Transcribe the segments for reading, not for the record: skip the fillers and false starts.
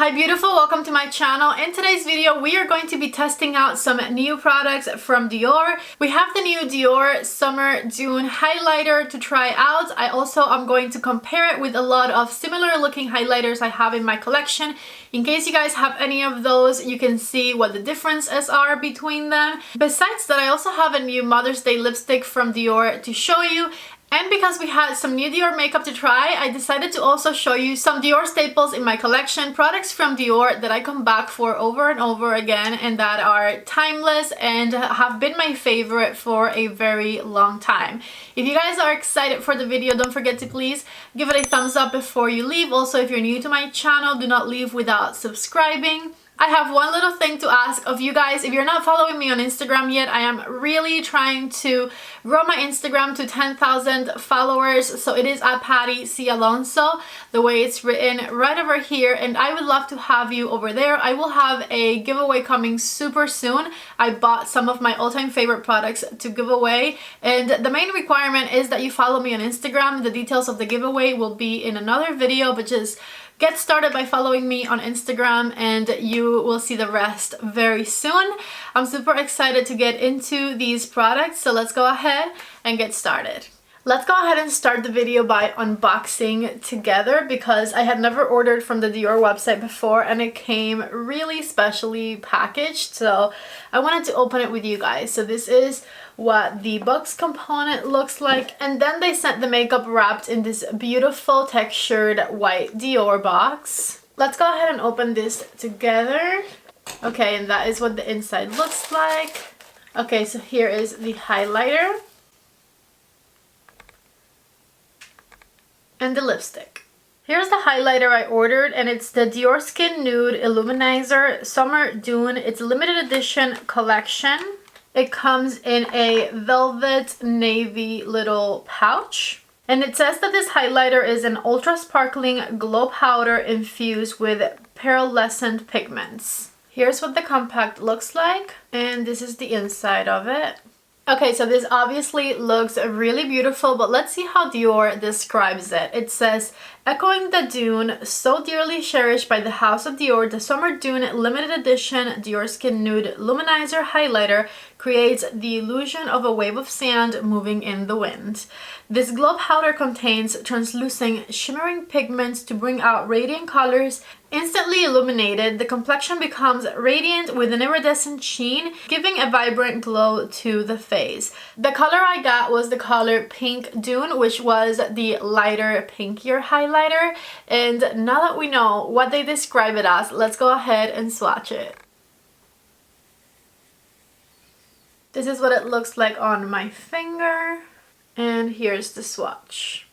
Hi beautiful, welcome to my channel. In today's video we are going to be testing out some new products from Dior. We have the new Dior Summer Dune highlighter to try out. I also am going to compare it with a lot of similar looking highlighters I have in my collection. In case you guys have any of those, you can see what the differences are between them. Besides that, I also have a new Mother's Day lipstick from Dior to show you. And because we had some new Dior makeup to try, I decided to also show you some Dior staples in my collection, products from Dior that I come back for over and over again and that are timeless and have been my favorite for a very long time. If you guys are excited for the video, don't forget to please give it a thumbs up before you leave. Also, if you're new to my channel, do not leave without subscribing. I have one little thing to ask of you guys. If you're not following me on Instagram yet, I am really trying to grow my Instagram to 10,000 followers. So it is at Patty C. Alonso, the way it's written right over here. And I would love to have you over there. I will have a giveaway coming super soon. I bought some of my all-time favorite products to give away. And the main requirement is that you follow me on Instagram. The details of the giveaway will be in another video, but just get started by following me on Instagram and you will see the rest very soon. I'm super excited to get into these products, so let's go ahead and get started. Let's go ahead and start the video by unboxing together because I had never ordered from the Dior website before and it came really specially packaged, so I wanted to open it with you guys. So this is what the box component looks like, and then they sent the makeup wrapped in this beautiful textured white Dior box. Let's go ahead and open this together. Okay, and that is what the inside looks like. Okay, so here is the highlighter and the lipstick. Here's the highlighter I ordered, and it's the DiorSkin Nude Luminizer Summer Dune. It's a limited edition collection. It comes in a velvet navy little pouch. And it says that this highlighter is an ultra sparkling glow powder infused with pearlescent pigments. Here's what the compact looks like, and this is the inside of it. Okay, so this obviously looks really beautiful, but let's see how Dior describes it. It says, echoing the Dune, so dearly cherished by the House of Dior, the Summer Dune limited edition DiorSkin Nude Luminizer highlighter creates the illusion of a wave of sand moving in the wind. This glow powder contains translucent, shimmering pigments to bring out radiant colors. Instantly illuminated, the complexion becomes radiant with an iridescent sheen, giving a vibrant glow to the face. The color I got was the color Pink Dune, which was the lighter, pinkier highlighter. And now that we know what they describe it as, let's go ahead and swatch it. This is what it looks like on my finger. And here's the swatch.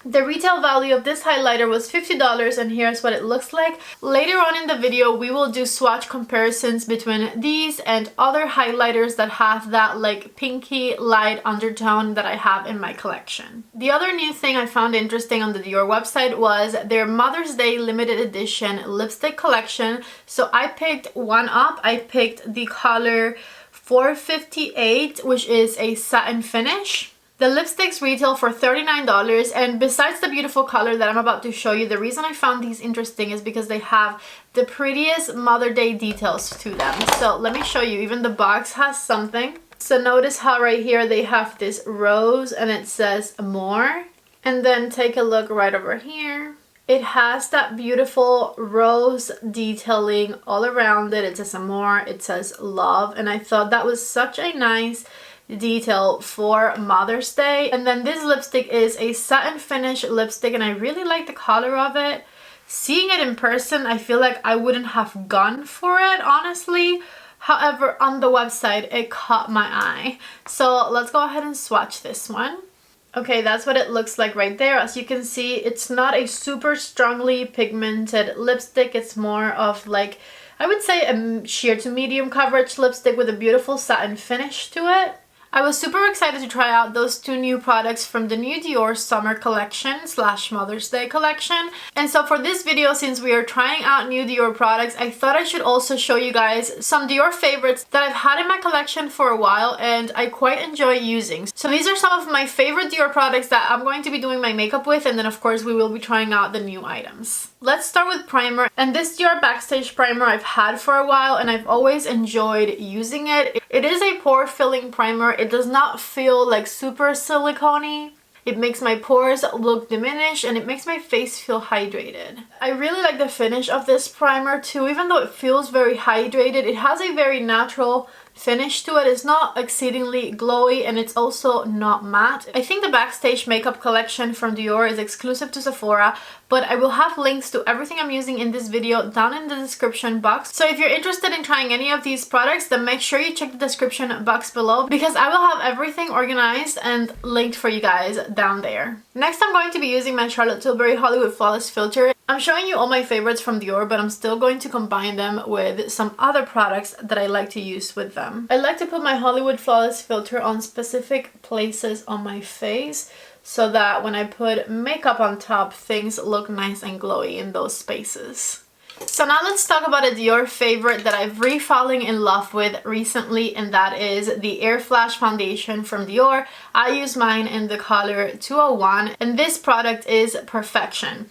The retail value of this highlighter was $50, and here's what it looks like. Later on in the video, we will do swatch comparisons between these and other highlighters that have that like pinky light undertone that I have in my collection. The other new thing I found interesting on the Dior website was their Mother's Day limited edition lipstick collection. So I picked one up. I picked the color 458, which is a satin finish. The lipsticks retail for $39, and besides the beautiful color that I'm about to show you, the reason I found these interesting is because they have the prettiest Mother Day details to them. So let me show you. Even the box has something. So notice how right here they have this rose and it says more. And then take a look right over here. It has that beautiful rose detailing all around it. It says more, it says love, and I thought that was such a nice detail for Mother's Day. And then this lipstick is a satin finish lipstick, and I really like the color of it. Seeing it in person, I feel like I wouldn't have gone for it, honestly. However, on the website, it caught my eye. So let's go ahead and swatch this one. Okay, that's what it looks like right there. As you can see, it's not a super strongly pigmented lipstick. It's more of like, I would say a sheer to medium coverage lipstick with a beautiful satin finish to it. I was super excited to try out those two new products from the new Dior Summer Collection / Mother's Day Collection. And so for this video, since we are trying out new Dior products, I thought I should also show you guys some Dior favorites that I've had in my collection for a while and I quite enjoy using. So these are some of my favorite Dior products that I'm going to be doing my makeup with, and then of course we will be trying out the new items. Let's start with primer, and this Dior Backstage primer I've had for a while and I've always enjoyed using it. It is a pore filling primer. It does not feel like super silicone-y. It makes my pores look diminished and it makes my face feel hydrated. I really like the finish of this primer too. Even though it feels very hydrated, it has a very natural finish to it. It's not exceedingly glowy and it's also not matte. I think the Backstage makeup collection from Dior is exclusive to Sephora, but I will have links to everything I'm using in this video down in the description box. So if you're interested in trying any of these products, then make sure you check the description box below because I will have everything organized and linked for you guys down there. Next, I'm going to be using my Charlotte Tilbury Hollywood Flawless Filter. I'm showing you all my favorites from Dior, but I'm still going to combine them with some other products that I like to use with them. I like to put my Hollywood Flawless Filter on specific places on my face so that when I put makeup on top, things look nice and glowy in those spaces. So now let's talk about a Dior favorite that I've re-fallen in love with recently, and that is the Air Flash Foundation from Dior. I use mine in the color 201, and this product is perfection.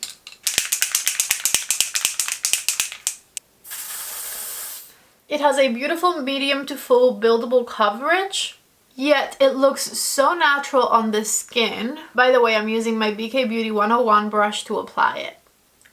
It has a beautiful medium to full buildable coverage, yet it looks so natural on the skin. By the way, I'm using my BK Beauty 101 brush to apply it.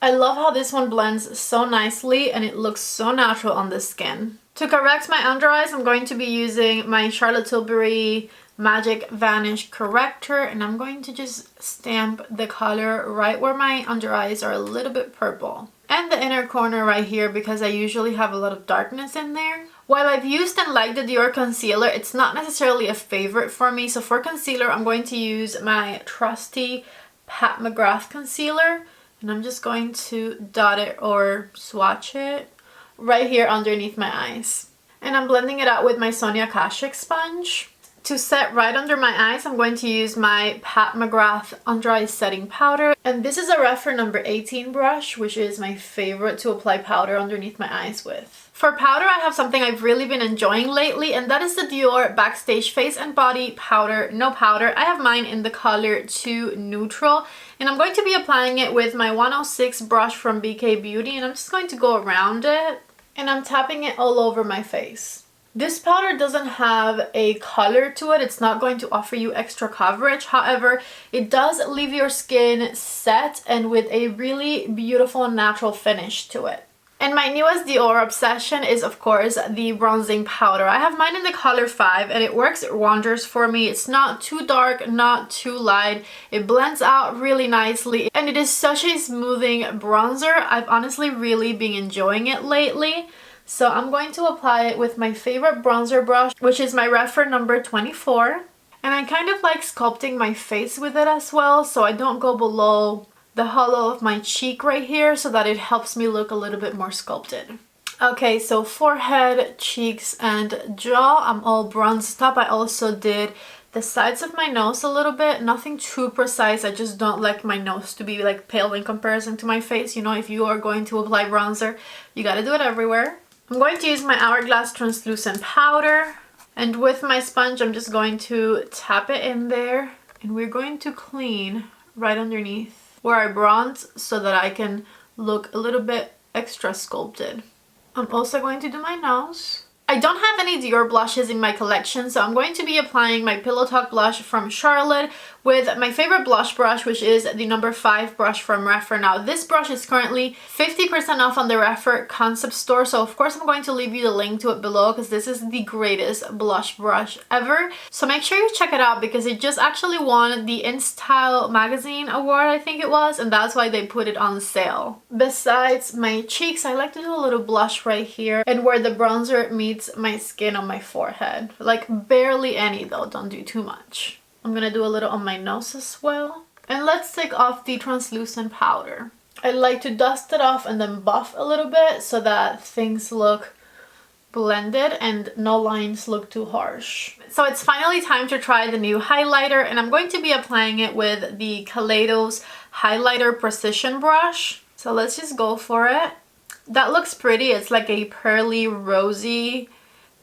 I love how this one blends so nicely and it looks so natural on the skin. To correct my under eyes, I'm going to be using my Charlotte Tilbury Magic Vanish Corrector, and I'm going to just stamp the color right where my under eyes are a little bit purple. And the inner corner right here because I usually have a lot of darkness in there. While I've used and liked the Dior concealer, it's not necessarily a favorite for me. So for concealer, I'm going to use my trusty Pat McGrath concealer. And I'm just going to dot it or swatch it right here underneath my eyes. And I'm blending it out with my Sonia Kashuk sponge. To set right under my eyes, I'm going to use my Pat McGrath Under Eye Setting Powder. And this is a REPHR number 18 brush, which is my favorite to apply powder underneath my eyes with. For powder, I have something I've really been enjoying lately, and that is the Dior Backstage Face and Body Powder No Powder. I have mine in the color 2 Neutral, and I'm going to be applying it with my 106 brush from BK Beauty, and I'm just going to go around it, and I'm tapping it all over my face. This powder doesn't have a color to it. It's not going to offer you extra coverage. However, it does leave your skin set and with a really beautiful natural finish to it. And my newest Dior obsession is, of course, the bronzing powder. I have mine in the color 5 and it works wonders for me. It's not too dark, not too light. It blends out really nicely and it is such a smoothing bronzer. I've honestly really been enjoying it lately. So I'm going to apply it with my favorite bronzer brush, which is my REPHR number 24. And I kind of like sculpting my face with it as well, so I don't go below the hollow of my cheek right here so that it helps me look a little bit more sculpted. Okay, so forehead, cheeks, and jaw, I'm all bronzed up. I also did the sides of my nose a little bit, nothing too precise. I just don't like my nose to be like pale in comparison to my face. You know, if you are going to apply bronzer, you gotta do it everywhere. I'm going to use my Hourglass translucent powder, and with my sponge I'm just going to tap it in there, and we're going to clean right underneath where I bronze so that I can look a little bit extra sculpted. I'm also going to do my nose. I don't have any Dior blushes in my collection, so I'm going to be applying my Pillow Talk blush from Charlotte with my favorite blush brush, which is the number 5 brush from REPHR. Now, this brush is currently 50% off on the REPHR concept store, so of course I'm going to leave you the link to it below because this is the greatest blush brush ever. So make sure you check it out because it just actually won the InStyle magazine award, I think it was, and that's why they put it on sale. Besides my cheeks, I like to do a little blush right here and where the bronzer meets my skin on my forehead. Like barely any though, don't do too much. I'm gonna do a little on my nose as well. And let's take off the translucent powder. I like to dust it off and then buff a little bit so that things look blended and no lines look too harsh. So it's finally time to try the new highlighter, and I'm going to be applying it with the Kaleidos Highlighter Precision Brush. So let's just go for it. That looks pretty. It's like a pearly, rosy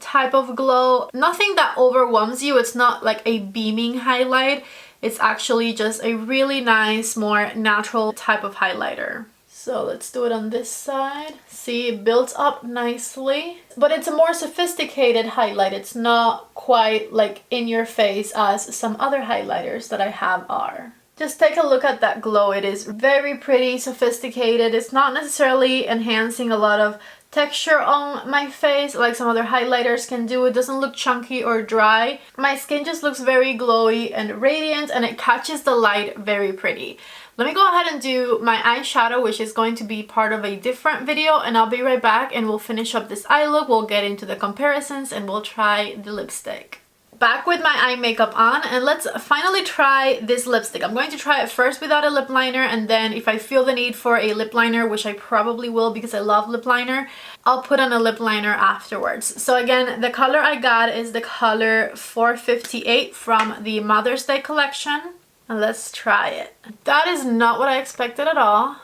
type of glow. Nothing that overwhelms you. It's not like a beaming highlight. It's actually just a really nice, more natural type of highlighter. So let's do it on this side. See, it builds up nicely. But it's a more sophisticated highlight. It's not quite like in your face as some other highlighters that I have are. Just take a look at that glow. It is very pretty, sophisticated. It's not necessarily enhancing a lot of texture on my face like some other highlighters can do. It doesn't look chunky or dry. My skin just looks very glowy and radiant, and it catches the light very pretty. Let me go ahead and do my eyeshadow, which is going to be part of a different video, and I'll be right back and we'll finish up this eye look. We'll get into the comparisons and we'll try the lipstick. Back with my eye makeup on, and let's finally try this lipstick. I'm going to try it first without a lip liner, and then if I feel the need for a lip liner, which I probably will because I love lip liner, I'll put on a lip liner afterwards. So again, the color I got is the color 458 from the Mother's Day collection. And let's try it. That is not what I expected at all.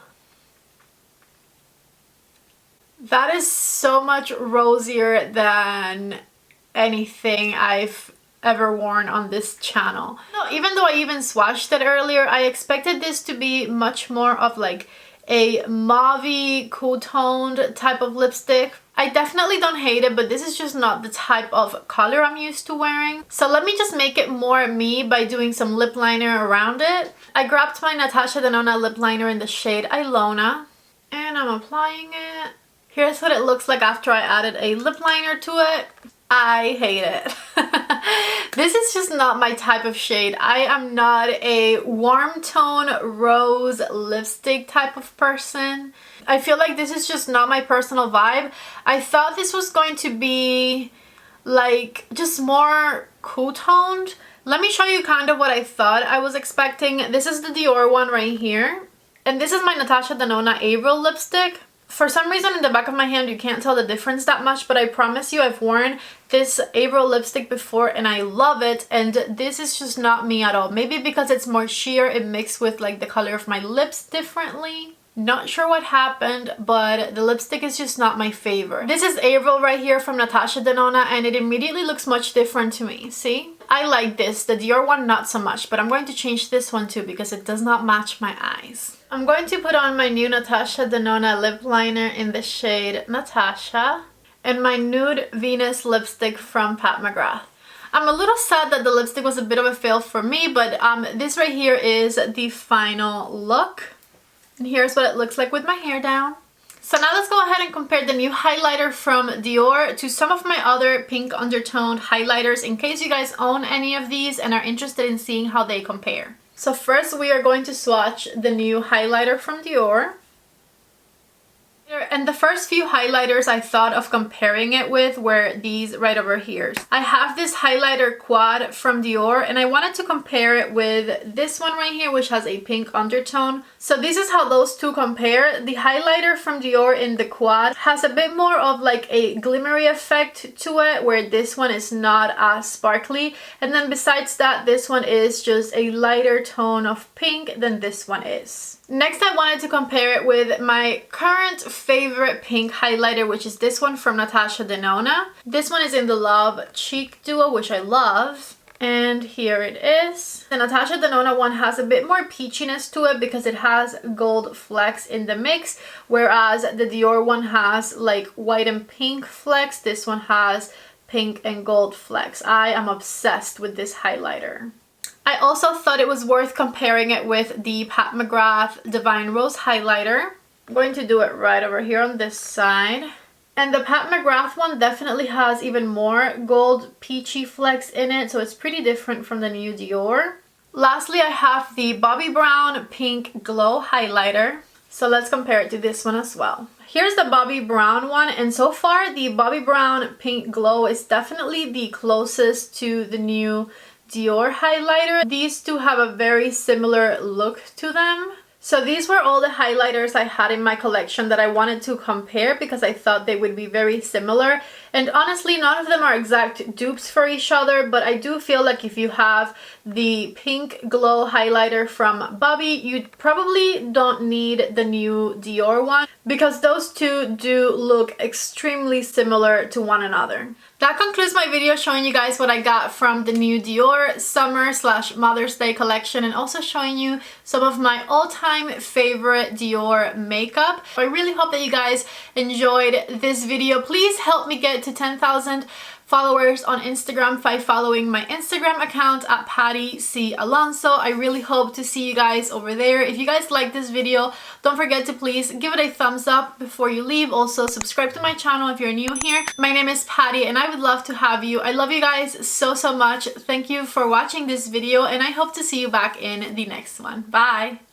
That is so much rosier than anything I've ever worn on this channel. No, even though I even swatched it earlier, I expected this to be much more of like a mauve-y, cool-toned type of lipstick. I definitely don't hate it, but this is just not the type of color I'm used to wearing. So let me just make it more me by doing some lip liner around it. I grabbed my Natasha Denona lip liner in the shade Ilona, and I'm applying it. Here's what it looks like after I added a lip liner to it. I hate it. This is just not my type of shade. I am not a warm tone rose lipstick type of person. I feel like this is just not my personal vibe. I thought this was going to be like just more cool toned. Let me show you kind of what I thought I was expecting. This is the Dior one right here. And this is my Natasha Denona April lipstick. For some reason in the back of my hand you can't tell the difference that much, but I promise you I've worn this April lipstick before and I love it, and this is just not me at all. Maybe because it's more sheer, it mixed with like the color of my lips differently. Not sure what happened, but the lipstick is just not my favorite. This is April right here from Natasha Denona, and it immediately looks much different to me. See? I like this. The Dior one not so much, but I'm going to change this one too because it does not match my eyes. I'm going to put on my new Natasha Denona lip liner in the shade Natasha and my Nude Venus lipstick from Pat McGrath. I'm a little sad that the lipstick was a bit of a fail for me, but this right here is the final look. And here's what it looks like with my hair down. So now let's go ahead and compare the new highlighter from Dior to some of my other pink undertoned highlighters in case you guys own any of these and are interested in seeing how they compare. So first we are going to swatch the new highlighter from Dior. And the first few highlighters I thought of comparing it with were these right over here. I have this highlighter quad from Dior and I wanted to compare it with this one right here, which has a pink undertone. So this is how those two compare. The highlighter from Dior in the quad has a bit more of like a glimmery effect to it, where this one is not as sparkly. And then besides that, this one is just a lighter tone of pink than this one is. Next, I wanted to compare it with my current favorite pink highlighter, which is this one from Natasha Denona. This one is in the Love Cheek Duo, which I love. And here it is. The Natasha Denona one has a bit more peachiness to it because it has gold flecks in the mix, whereas the Dior one has like white and pink flecks. This one has pink and gold flecks. I am obsessed with this highlighter. I also thought it was worth comparing it with the Pat McGrath Divine Rose highlighter. I'm going to do it right over here on this side. And the Pat McGrath one definitely has even more gold peachy flecks in it, so it's pretty different from the new Dior. Lastly, I have the Bobbi Brown Pink Glow highlighter. So let's compare it to this one as well. Here's the Bobbi Brown one, and so far the Bobbi Brown Pink Glow is definitely the closest to the new Dior highlighter. These two have a very similar look to them. So these were all the highlighters I had in my collection that I wanted to compare because I thought they would be very similar. And honestly, none of them are exact dupes for each other, but I do feel like if you have the Pink Glow highlighter from Bobbi, you probably don't need the new Dior one because those two do look extremely similar to one another. That concludes my video showing you guys what I got from the new Dior Summer/Mother's Day collection, and also showing you some of my all-time all-time favorite Dior makeup. I really hope that you guys enjoyed this video. Please help me get to 10,000 followers on Instagram by following my Instagram account at Patty C. Alonso. I really hope to see you guys over there. If you guys like this video, don't forget to please give it a thumbs up before you leave. Also, subscribe to my channel if you're new here. My name is Patty and I would love to have you. I love you guys so much. Thank you for watching this video and I hope to see you back in the next one. Bye!